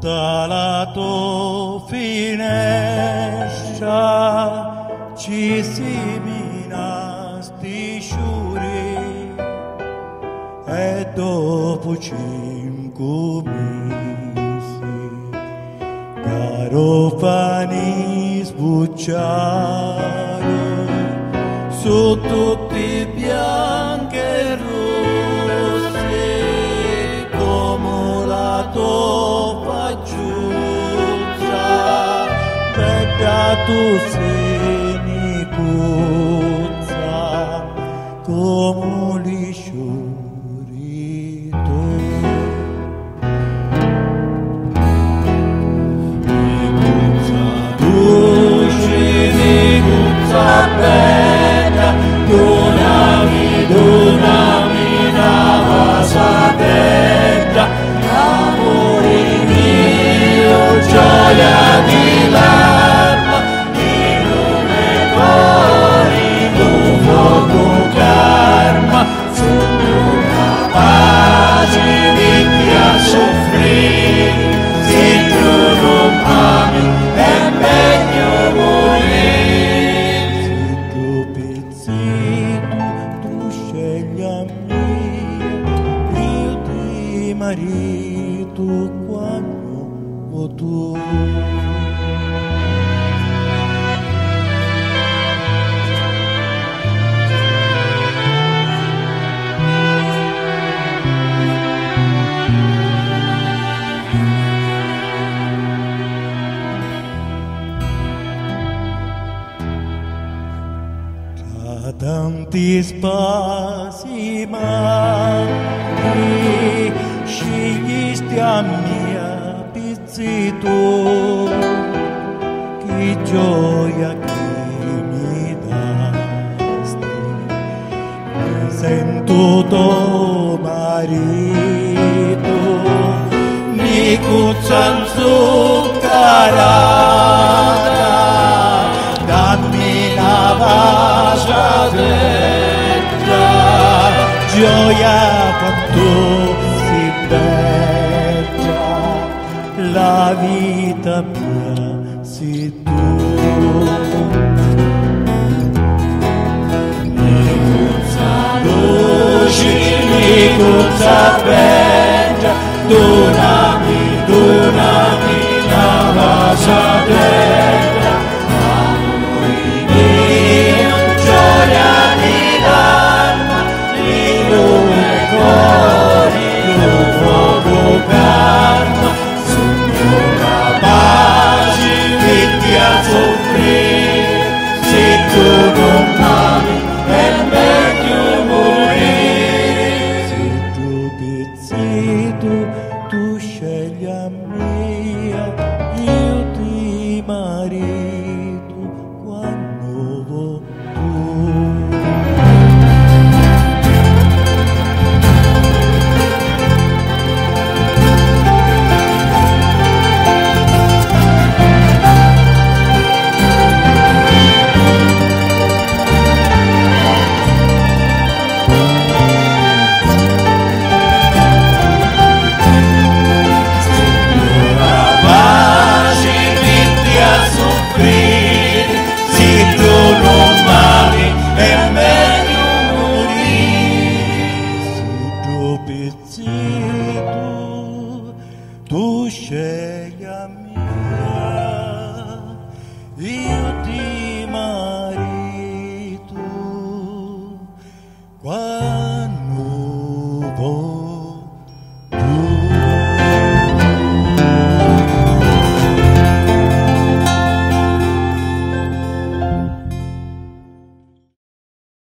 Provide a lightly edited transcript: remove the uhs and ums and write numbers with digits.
dalla tua finestra ci semina sti sciuri e dopo 5 mesi garofani sbucciano su tutti bianchi e rossi come la tua facciuzza bella tu sei nicuzza come li sciuri tu nicuzza dolce nicuzza bella donami una cosa bella amore mio gioia di larma in un cuore un fuoco karma sono capace di soffrire se tu non ami è meglio morire se tu pezzito tu scegli a me io ti marito quando vuoi tu tanti spazi mai sceglisti a mia pizzito che gioia che mi dasti mi sento tuo marito nicuzza inzuccherata dammi la vasciatella gioia quanto si bella la vita mia sei tu nicuzza dolce nicuzza bella donami la vasciatella tu scegli a mia, io ti marito quando vuoi tu. Tu scegli a mia, io ti marito quando vuoi.